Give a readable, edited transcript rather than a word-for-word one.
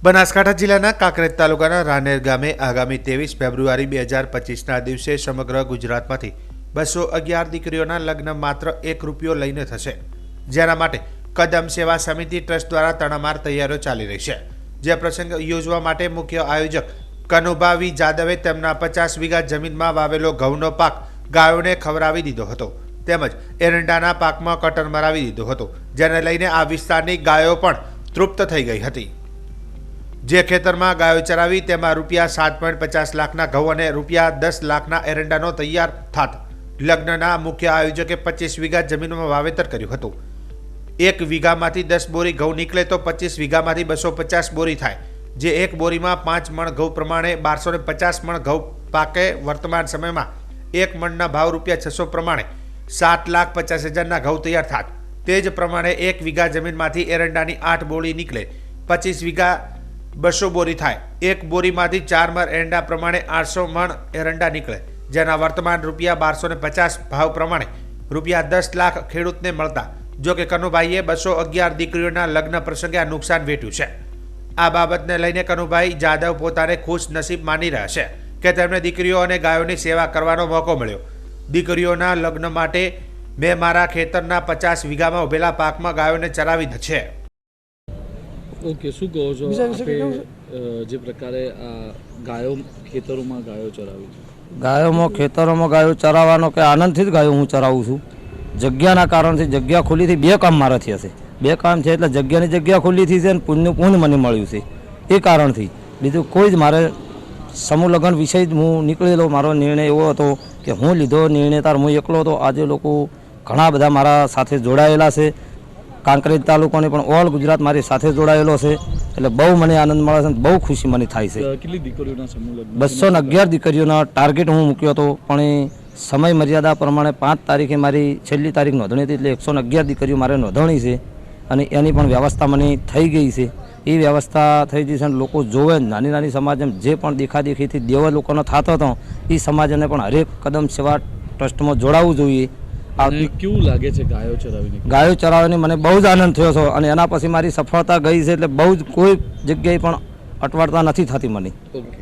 બનાસકાંઠા જિલ્લાના કાંકરેજ તાલુકાના રાનેર ગામે આગામી 23 ફેબ્રુઆરી 2025ના દિવસે સમગ્ર ગુજરાતમાંથી 211 દીકરીઓના લગ્ન માત્ર ₹1 લઈને થશે, જેના માટે કદમ સેવા સમિતિ ટ્રસ્ટ દ્વારા તડામાર તૈયારીઓ ચાલી રહી છે। જે પ્રસંગ યોજવા માટે મુખ્ય આયોજક કનુભા વી જાદવે તેમના 50 વીઘા જમીનમાં વાવેલો ઘઉંનો પાક ગાયોને ખવડાવી દીધો હતો, તેમજ એરંડાના પાકમાં કટર મરાવી દીધો હતો, જેને લઈને આ વિસ્તારની ગાયો પણ તૃપ્ત થઈ ગઈ હતી। જે ખેતરમાં ગાયો ચરાવી તેમાં ₹7.50 લાખના ઘઉં અને ₹10 લાખના એરંડાનો તૈયાર થાત લગ્નના મુખ્ય આયોજકે 25 વીઘા જમીનમાં વાવેતર કર્યું હતું। 1 વીઘામાંથી 10 બોરી ઘઉં નીકળે તો 25 વીઘામાંથી 250 બોરી થાય, જે એક બોરીમાં 5 મણ ઘઉં પ્રમાણે 1250 મણ ઘઉં પાકે। વર્તમાન સમયમાં એક મણના ભાવ ₹600 પ્રમાણે 7,50,000ના ઘઉં તૈયાર થાત। તે જ પ્રમાણે 1 વીઘા જમીનમાંથી એરંડાની 8 બોરી નીકળે, 25 વીઘા 200 બોરી થાય, એક બોરીમાંથી 4 મણ એરંડા પ્રમાણે 800 મણ એરંડા નીકળે, જેના વર્તમાન ₹1250 ભાવ પ્રમાણે ₹10 લાખ ખેડૂતને મળતા। જો કે કનુભાઈએ 211 દીકરીઓના લગ્ન પ્રસંગે આ નુકસાન વેઠ્યું છે। આ બાબતને લઈને કનુભાઈ જાદવ પોતાને ખુશ નસીબ માની રહ્યા છે કે તેમને દીકરીઓ અને ગાયોની સેવા કરવાનો મોકો મળ્યો। દીકરીઓના લગ્ન માટે મેં મારા ખેતરના 50 વીઘામાં ઉભેલા પાકમાં ગાયોને ચરાવી છે। ઓકે, શું કહો છો જે પ્રકારે આ ગાયો ખેતરોમાં ગાયો ચરાવી છે? ગાયોમાં ખેતરોમાં ગાયો ચરાવવાનો કે આનંદથી જ ગાયો હું ચરાવું છું। જગ્યાના કારણથી જગ્યા ખુલ્લીથી 2 કામ મારાથી હશે, 2 કામ છે એટલે જગ્યાની જગ્યા ખુલ્લીથી છે અને પુણ્યનું પુણ્ય મને મળ્યું છે, એ કારણથી। બીજું કોઈ જ મારે સમૂહ લગ્ન વિષય જ હું નીકળેલો મારો નિર્ણય એવો હતો કે હું લીધો નિર્ણય તાર હું એકલો હતો। આજે લોકો ઘણા બધા મારા સાથે જોડાયેલા છે, કાંકરેજ તાલુકાને પણ ઓલ ગુજરાત મારી સાથે જોડાયેલો છે, એટલે બહુ મને આનંદ મળે છે, બહુ ખુશી મને થાય છે। કેટલી દીકરીઓના સમૂહ લગ્ન? 211 દીકરીઓના ટાર્ગેટ હું મૂક્યો હતો, પણ એ સમય મર્યાદા પ્રમાણે 5 તારીખે મારી છેલ્લી તારીખ નોંધણી હતી, એટલે 111 દીકરીઓ મારે નોંધણી છે અને એની પણ વ્યવસ્થા મને થઈ ગઈ છે। એ વ્યવસ્થા થઈ ગઈ છે અને લોકો જોવે નાની નાની સમાજ જે પણ દેખાદેખીથી દેવા લોકોનો થતો હતો, એ સમાજને પણ હરેક કદમ સેવા ટ્રસ્ટમાં જોડાવવું જોઈએ। કેવું લાગે છે ગાયો ચરાવીને? ગાયો ચરાવીને મને બહુ જ આનંદ થયો છે અને એના પછી મારી સફળતા ગઈ છે, એટલે બહુ જ કોઈ જગ્યાએ પણ અટવાડતા નથી થતી મને। ઓકે।